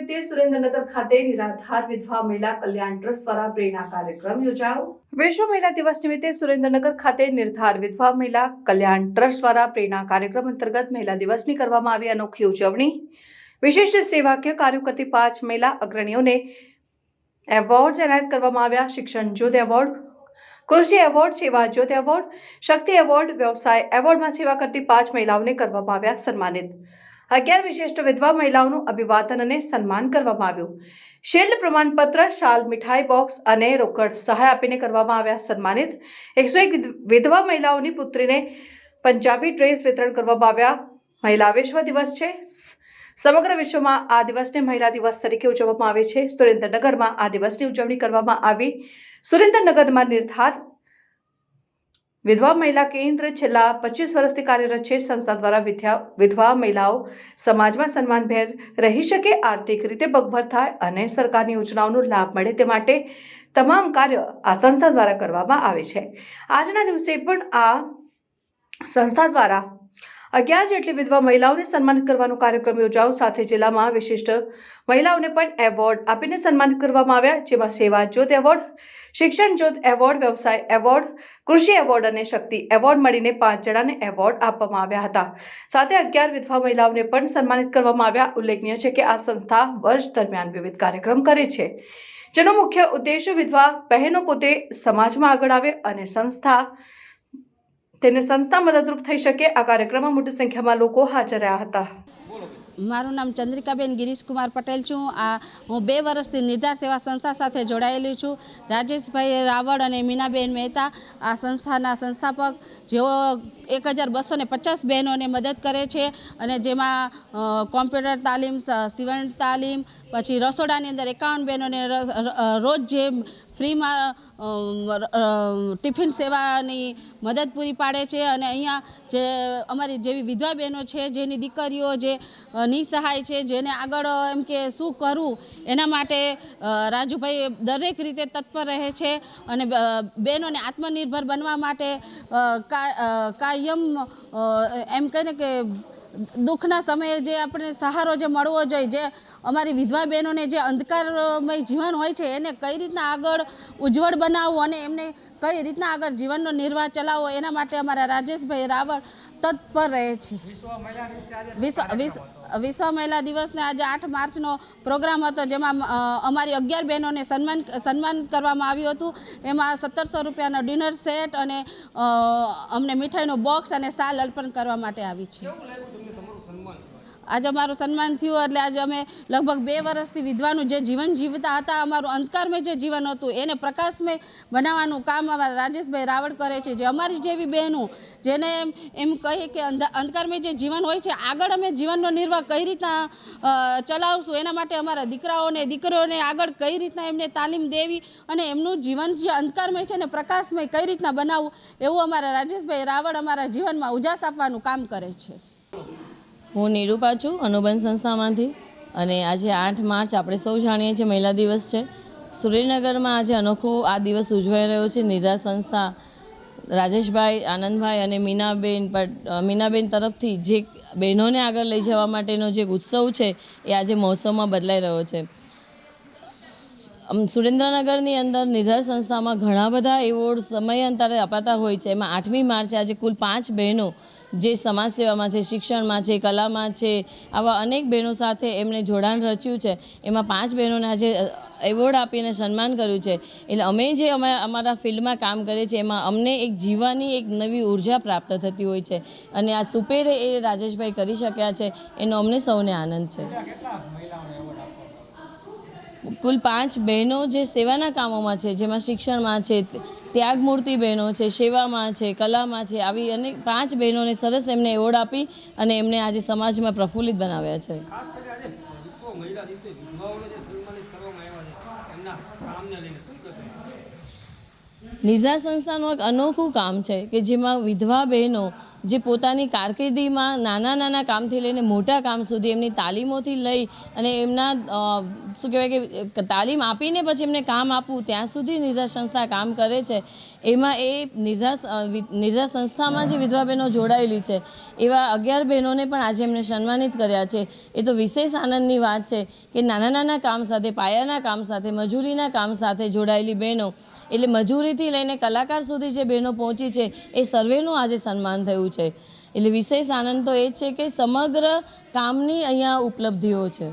નિમિત્તે સુરેન્દ્રનગર ખાતે નિરાધાર વિધવા મહિલા કલ્યાણ ટ્રસ્ટ દ્વારા પ્રેરણા કાર્યક્રમ યોજાયો। વિશ્વ મહિલા દિવસ નિમિત્તે સુરેન્દ્રનગર ખાતે નિરાધાર વિધવા મહિલા કલ્યાણ ટ્રસ્ટ દ્વારા પ્રેરણા કાર્યક્રમ અંતર્ગત મહિલા દિવસની કરવામાં આવી અનોખી ઉજવણી। વિશિષ્ટ સેવાકીય કાર્યો કરતી 5 મહિલા અગ્રણીઓને એવોર્ડ એનાયત કરવામાં આવ્યા। શિક્ષણ જ્યોત એવોર્ડ, કૃષિ એવોર્ડ, સેવા જ્યોત એવોર્ડ, શક્તિ એવોર્ડ, વ્યવસાય એવોર્ડમાં સેવા કરતી 5 મહિલાઓને કરવામાં આવ્યા સન્માનિત। 11 વિશિષ્ટ વિધવા મહિલાઓનું અભિવાદન અને સન્માન કરવામાં આવ્યું। શિલ્ડ પ્રમાણપત્ર, શાલ, મીઠાઈ બોક્સ અને રોકડ સહાય આપીને કરવામાં આવ્યા સન્માનિત। 101 વિધવા મહિલાઓની પુત્રીને પંજાબી ડ્રેસ વિતરણ કરવામાં આવ્યા। મહિલા વિશ્વ દિવસ છે। સમગ્ર વિશ્વમાં આ દિવસને મહિલા દિવસ તરીકે ઉજવવામાં આવે છે। સુરેન્દ્રનગરમાં આ દિવસની ઉજવણી કરવામાં આવી। સુરેન્દ્રનગરમાં નિરાધાર વિધવા મહિલા કેન્દ્ર છેલ્લા 25 વર્ષથી કાર્યરત છે। સંસ્થા દ્વારા વિધવા મહિલાઓ સમાજમાં સન્માનભેર રહી શકે, આર્થિક રીતે પગભર થાય અને સરકારની યોજનાઓનો લાભ મળે તે માટે તમામ કાર્ય આ સંસ્થા દ્વારા કરવામાં આવે છે। આજના દિવસે પણ આ સંસ્થા દ્વારા 11 જેટલી વિધવા મહિલાઓને સન્માનિત કરવાનો કાર્યક્રમ યોજાયો। સાથે જિલ્લામાં વિશિષ્ટ મહિલાઓને પણ એવોર્ડ આપીને સન્માનિત કરવામાં આવ્યા, જેમાં સેવા જ્યોત એવોર્ડ, શિક્ષણ જ્યોત એવોર્ડ, વ્યવસાય એવોર્ડ, કૃષિ એવોર્ડ અને શક્તિ એવોર્ડ મળીને 5 જણાને એવોર્ડ આપવામાં આવ્યા હતા। સાથે 11 વિધવા મહિલાઓને પણ સન્માનિત કરવામાં આવ્યા। ઉલ્લેખનીય છે કે આ સંસ્થા વર્ષ દરમિયાન વિવિધ કાર્યક્રમ કરે છે, જેનો મુખ્ય ઉદ્દેશ વિધવા બહેનો પોતે સમાજમાં આગળ આવે અને સંસ્થા મદદરૂપ થઈ શકે। આ કાર્યક્રમમાં મોટી સંખ્યામાં લોકો હાજર રહ્યા હતા। મારું નામ ચંદ્રિકાબેન ગિરીશકુમાર પટેલ છું। હું 2 વર્ષથી નિર્ધાર સેવા સંસ્થા સાથે જોડાયેલી છું। રાજેશભાઈ રાવળ અને મીનાબેન મહેતા આ સંસ્થાના સંસ્થાપક, જેઓ 1250 બહેનોને મદદ કરે છે અને જેમાં કોમ્પ્યુટર તાલીમ, સીવણ તાલીમ, પછી રસોડાની અંદર 51 બહેનોને રોજ જે ફ્રીમાં ટિફિન સેવાની મદદ પૂરી પાડે છે। અને અહીંયા જે અમારી જેવી વિધવા બહેનો છે, જેની દીકરીઓ જે નિસહાય છે, જેને આગળ એમ કે શું કરવું એના માટે રાજુભાઈ દરેક રીતે તત્પર રહે છે અને બહેનોને આત્મનિર્ભર બનવા માટે કાયમ એમ કહીને કે દુઃખના સમયે જે આપણે સહારો જે મળવો જોઈએ, જે અમારી વિધવા બહેનોને જે અંધકારમય જીવન હોય છે એને કઈ રીતના આગળ ઉજ્જવળ બનાવવું અને એમને કઈ રીતના આગળ જીવનનો નિર્વાહ ચલાવવો, એના માટે અમારા રાજેશભાઈ રાવળ તત્પર રહે છે। વિશ્વ મહિલા દિવસને આજે 8 માર્ચનો પ્રોગ્રામ હતો, જેમાં અમારી 11 બહેનોને સન્માન કરવામાં આવ્યું હતું। એમાં 1700 રૂપિયાનો ડિનર સેટ અને અમને મીઠાઈનો બોક્સ અને શાલ અર્પણ કરવા માટે આવી છે। આજે અમારું સન્માન થયું એટલે આજે અમે લગભગ 2 વર્ષથી વિધવાનું જે જીવન જીવતા હતા, અમારું અંધકારમય જે જીવન હતું એને પ્રકાશમય બનાવવાનું કામ અમારા રાજેશભાઈ રાવળ કરે છે। જે અમારી જેવી બહેનો જેને એમ કહીએ કે અંધકારમય જે જીવન હોય છે, આગળ અમે જીવનનો નિર્વાહ કઈ રીતના ચલાવશું, એના માટે અમારા દીકરાઓને દીકરીઓને આગળ કઈ રીતના એમને તાલીમ દેવી અને એમનું જીવન જે અંધકારમય છે ને પ્રકાશમય કઈ રીતના બનાવવું, એવું અમારા રાજેશભાઈ રાવળ અમારા જીવનમાં ઉજાસ આપવાનું કામ કરે છે। હું નિરૂપા છું, અનુબંધ સંસ્થામાંથી, અને આજે 8 માર્ચ આપણે સૌ જાણીએ છીએ મહિલા દિવસ છે। સુરેન્દ્રનગરમાં આજે અનોખો આ દિવસ ઉજવાઈ રહ્યો છે। નિર્ધાર સંસ્થા રાજેશભાઈ, આનંદભાઈ અને મીનાબેન તરફથી જે બહેનોને આગળ લઈ જવા માટેનો જે ઉત્સવ છે એ આજે મહોત્સવમાં બદલાઈ રહ્યો છે। સુરેન્દ્રનગરની અંદર નિર્ધાર સંસ્થામાં ઘણા બધા એવોર્ડ સમયાંતરે અપાતા હોય છે। એમાં 8મી માર્ચે આજે કુલ 5 બહેનો જે સમાજ સેવામાં છે, શિક્ષણમાં છે, કલામાં છે, આવા અનેક બહેનો સાથે એમણે જોડાણ રચ્યું છે। એમાં 5 બહેનોને આજે એવોર્ડ આપીને સન્માન કર્યું છે। એટલે અમે જે અમારા ફિલ્ડમાં કામ કરીએ છીએ એમાં અમને એક જીવવાની એક નવી ઉર્જા પ્રાપ્ત થતી હોય છે અને આ સુપેરે એ રાજેશભાઈ કરી શક્યા છે, એનો અમને સૌને આનંદ છે। કુલ 5 બહેનો જે સેવાના કામોમાં છે, જેમાં શિક્ષણમાં છે, ત્યાગમૂર્તિ બહેનો છે, સેવામાં છે, કલામાં છે, આવી અનેક 5 બહેનોને સરસ એમને એવોર્ડ આપી અને એમને આજે સમાજમાં પ્રફુલ્લિત બનાવ્યા છે। નિર્ધાર સંસ્થાનું એક અનોખું કામ છે કે જેમાં વિધવા બહેનો જે પોતાની કારકિર્દીમાં નાના કામથી લઈને મોટા કામ સુધી એમની તાલીમોથી લઈ અને એમના શું કહેવાય કે તાલીમ આપીને પછી એમને કામ આપવું ત્યાં સુધી નિર્ધાર સંસ્થા કામ કરે છે. એમાં એ નિર્ધાર સંસ્થામાં જે વિધવા બહેનો જોડાયેલી છે એવા 11 બહેનોને પણ આજે એમને સન્માનિત કર્યા છે. એ તો વિશેષ આનંદની વાત છે કે નાના કામ સાથે, પાયાના કામ સાથે, મજૂરીના કામ સાથે જોડાયેલી બહેનો, એટલે મજૂરીથી લઈને કલાકાર સુધી જે બહેનો પહોંચી છે એ સર્વેનું આજે સન્માન થયું છે. એટલે વિશેષ આનંદ તો એ જ છે કે સમગ્ર કામની અહીંયા ઉપલબ્ધિઓ છે.